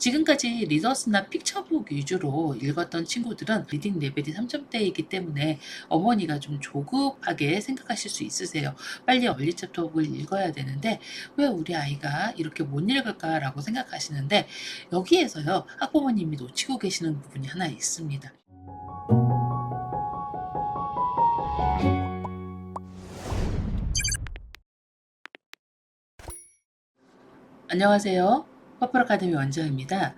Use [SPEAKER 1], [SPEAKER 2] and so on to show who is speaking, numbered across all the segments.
[SPEAKER 1] 지금까지 리더스나 픽처북 위주로 읽었던 친구들은 리딩 레벨이 3점대이기 때문에 어머니가 좀 조급하게 생각하실 수 있으세요. 빨리 얼리 챕터북을 읽어야 되는데 왜 우리 아이가 이렇게 못 읽을까라고 생각하시는데, 여기에서요 학부모님이 놓치고 계시는 부분이 하나 있습니다. 안녕하세요. 퍼플 아카데미 원장입니다.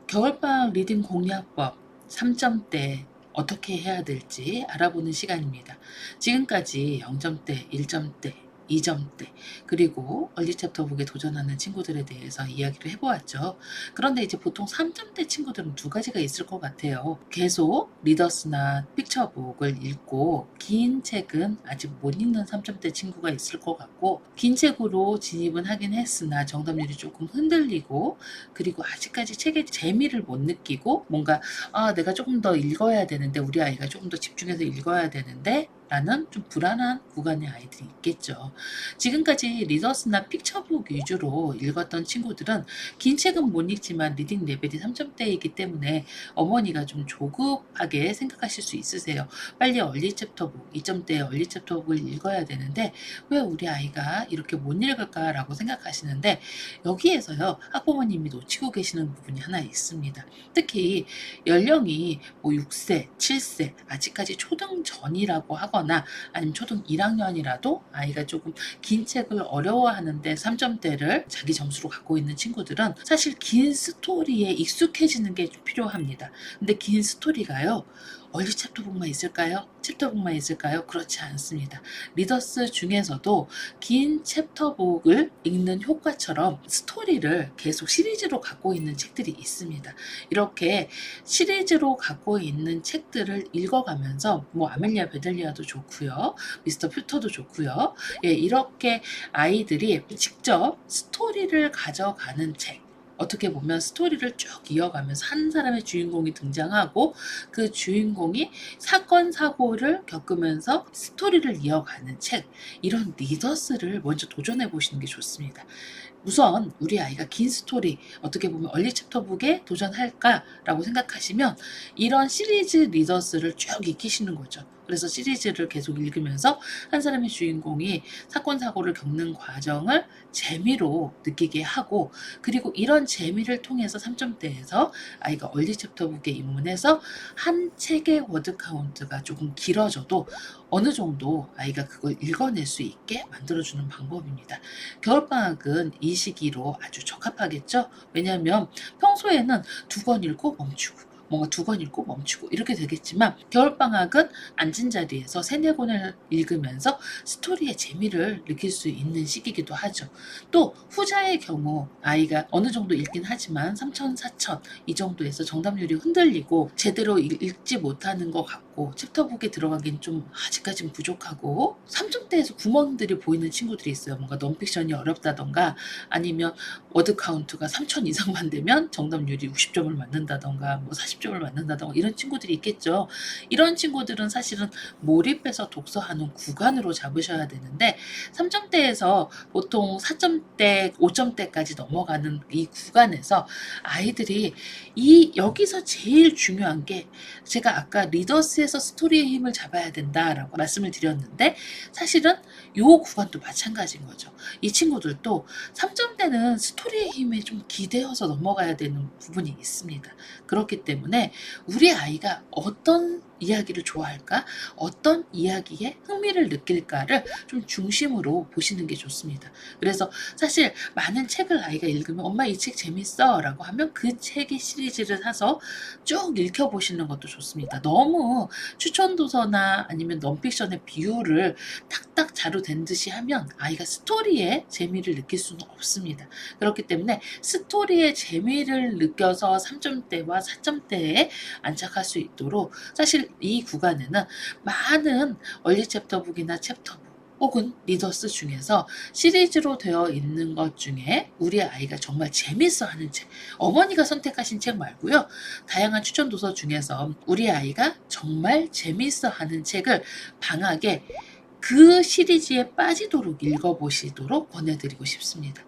[SPEAKER 1] 겨울방학 리딩 공략법 3점대 어떻게 해야 될지 알아보는 시간입니다. 지금까지 0점대, 1점대, 2점대, 그리고 얼리 챕터북에 도전하는 친구들에 대해서 이야기를 해보았죠. 그런데 이제 보통 3점대 친구들은 두 가지가 있을 것 같아요. 계속 리더스나 픽처북을 읽고 긴 책은 아직 못 읽는 3점대 친구가 있을 것 같고, 긴 책으로 진입은 하긴 했으나 정답률이 조금 흔들리고, 그리고 아직까지 책의 재미를 못 느끼고 뭔가 내가 조금 더 읽어야 되는데, 우리 아이가 조금 더 집중해서 읽어야 되는데 라는 좀 불안한 구간의 아이들이 있겠죠. 지금까지 리더스나 픽처북 위주로 읽었던 친구들은 긴 책은 못 읽지만 리딩 레벨이 3점대이기 때문에 어머니가 좀 조급하게 생각하실 수 있으세요. 빨리 얼리 챕터북, 2점대 얼리 챕터북을 읽어야 되는데 왜 우리 아이가 이렇게 못 읽을까라고 생각하시는데, 여기에서요 학부모님이 놓치고 계시는 부분이 하나 있습니다. 특히 연령이 6세, 7세, 아직까지 초등 전이라고 하거나 아니면 초등 1학년이라도 아이가 조금 긴 책을 어려워하는데 3점대를 자기 점수로 갖고 있는 친구들은 사실 긴 스토리에 익숙해지는 게 필요합니다. 근데 긴 스토리가요 얼리 챕터북만 있을까요? 챕터북만 있을까요? 그렇지 않습니다. 리더스 중에서도 긴 챕터북을 읽는 효과처럼 스토리를 계속 시리즈로 갖고 있는 책들이 있습니다. 이렇게 시리즈로 갖고 있는 책들을 읽어가면서 아멜리아 베델리아도 좋고요, 미스터 퓨터도 좋고요, 이렇게 아이들이 직접 스토리를 가져가는 책, 어떻게 보면 스토리를 쭉 이어가면서 한 사람의 주인공이 등장하고 그 주인공이 사건 사고를 겪으면서 스토리를 이어가는 책, 이런 리더스를 먼저 도전해 보시는 게 좋습니다. 우선 우리 아이가 긴 스토리, 어떻게 보면 얼리 챕터북에 도전할까라고 생각하시면 이런 시리즈 리더스를 쭉 익히시는 거죠. 그래서 시리즈를 계속 읽으면서 한 사람의 주인공이 사건 사고를 겪는 과정을 재미로 느끼게 하고, 그리고 이런 재미를 통해서 3점대에서 아이가 얼리 챕터북에 입문해서 한 책의 워드 카운트가 조금 길어져도 어느 정도 아이가 그걸 읽어낼 수 있게 만들어주는 방법입니다. 겨울방학은 이 시기로 아주 적합하겠죠? 왜냐하면 평소에는 두 권 읽고 멈추고 뭔가 두 권 읽고 멈추고 이렇게 되겠지만, 겨울방학은 앉은 자리에서 세네 권을 읽으면서 스토리의 재미를 느낄 수 있는 시기이기도 하죠. 또 후자의 경우 아이가 어느 정도 읽긴 하지만 3천, 4천 이 정도에서 정답률이 흔들리고 제대로 읽지 못하는 것 같고 챕터북에 들어가긴 좀 아직까진 부족하고 3점대에서 구멍들이 보이는 친구들이 있어요. 뭔가 넌픽션이 어렵다던가 아니면 워드 카운트가 3천 이상만 되면 정답률이 60점을 맞는다던가 40점을 맞는다던가 이런 친구들이 있겠죠. 이런 친구들은 사실은 몰입해서 독서하는 구간으로 잡으셔야 되는데, 3점대에서 보통 4점대, 5점대까지 넘어가는 이 구간에서 아이들이 여기서 제일 중요한 게, 제가 아까 리더스에서 스토리의 힘을 잡아야 된다라고 말씀을 드렸는데 사실은 요 구간도 마찬가지인 거죠. 이 친구들도 3점대는 스토리의 힘에 좀 기대어서 넘어가야 되는 부분이 있습니다. 그렇기 때문에 우리 아이가 어떤 이야기를 좋아할까, 어떤 이야기에 흥미를 느낄까를 좀 중심으로 보시는 게 좋습니다. 그래서 사실 많은 책을 아이가 읽으면 엄마 이 책 재밌어 라고 하면 그 책의 시리즈를 사서 쭉 읽혀보시는 것도 좋습니다. 너무 추천도서나 아니면 넌픽션의 비율을 딱딱 자루된 듯이 하면 아이가 스토리의 재미를 느낄 수는 없습니다. 그렇기 때문에 스토리의 재미를 느껴서 3점대와 4점대에 안착할 수 있도록, 사실 이 구간에는 많은 얼리 챕터북이나 챕터북 혹은 리더스 중에서 시리즈로 되어 있는 것 중에 우리 아이가 정말 재밌어 하는 책, 어머니가 선택하신 책 말고요, 다양한 추천 도서 중에서 우리 아이가 정말 재밌어 하는 책을 방학에 그 시리즈에 빠지도록 읽어보시도록 권해드리고 싶습니다.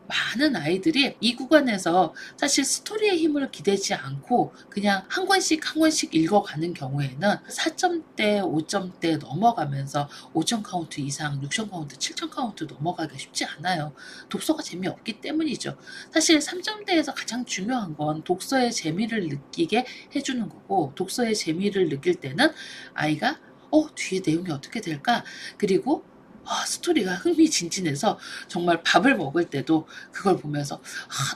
[SPEAKER 1] 많은 아이들이 이 구간에서 사실 스토리의 힘을 기대지 않고 그냥 한 권씩 한 권씩 읽어가는 경우에는 4점대, 5점대 넘어가면서 5점 카운트 이상, 6점 카운트, 7점 카운트 넘어가기가 쉽지 않아요. 독서가 재미없기 때문이죠. 사실 3점대에서 가장 중요한 건 독서의 재미를 느끼게 해주는 거고, 독서의 재미를 느낄 때는 아이가 뒤에 내용이 어떻게 될까? 그리고 스토리가 흥미진진해서 정말 밥을 먹을 때도 그걸 보면서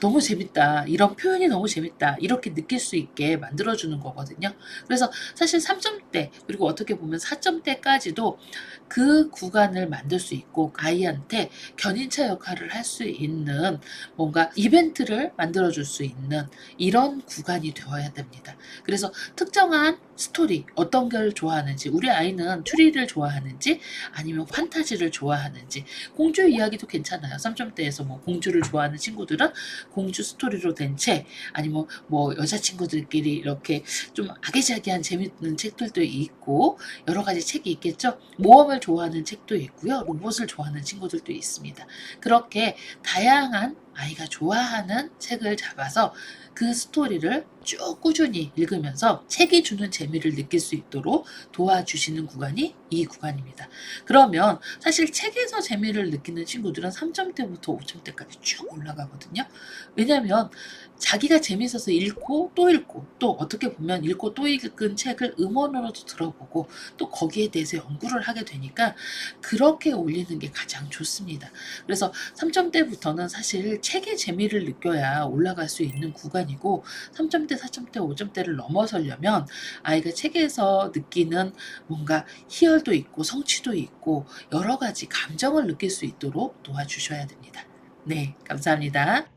[SPEAKER 1] 너무 재밌다. 이런 표현이 너무 재밌다. 이렇게 느낄 수 있게 만들어주는 거거든요. 그래서 사실 3점대, 그리고 어떻게 보면 4점대까지도 그 구간을 만들 수 있고 아이한테 견인차 역할을 할 수 있는 뭔가 이벤트를 만들어줄 수 있는 이런 구간이 되어야 됩니다. 그래서 특정한 스토리, 어떤 걸 좋아하는지, 우리 아이는 추리를 좋아하는지 아니면 판타지를 좋아하는지, 공주 이야기도 괜찮아요. 3점대에서 뭐 공주를 좋아하는 친구들은 공주 스토리로 된 책, 아니면 뭐 여자친구들끼리 이렇게 좀 아기자기한 재밌는 책들도 있고 여러 가지 책이 있겠죠. 모험을 좋아하는 책도 있고요. 로봇을 좋아하는 친구들도 있습니다. 그렇게 다양한 아이가 좋아하는 책을 잡아서 그 스토리를 쭉 꾸준히 읽으면서 책이 주는 재미를 느낄 수 있도록 도와주시는 구간이 이 구간입니다. 그러면 사실 책에서 재미를 느끼는 친구들은 3점대부터 5점대까지 쭉 올라가거든요. 왜냐하면 자기가 재밌어서 읽고 또 어떻게 보면 읽고 또 읽은 책을 음원으로도 들어보고 또 거기에 대해서 연구를 하게 되니까 그렇게 올리는 게 가장 좋습니다. 그래서 3점대부터는 사실 책의 재미를 느껴야 올라갈 수 있는 구간이고, 3점대, 4점대, 5점대를 넘어서려면 아이가 책에서 느끼는 뭔가 희열도 있고 성취도 있고 여러 가지 감정을 느낄 수 있도록 도와주셔야 됩니다. 네, 감사합니다.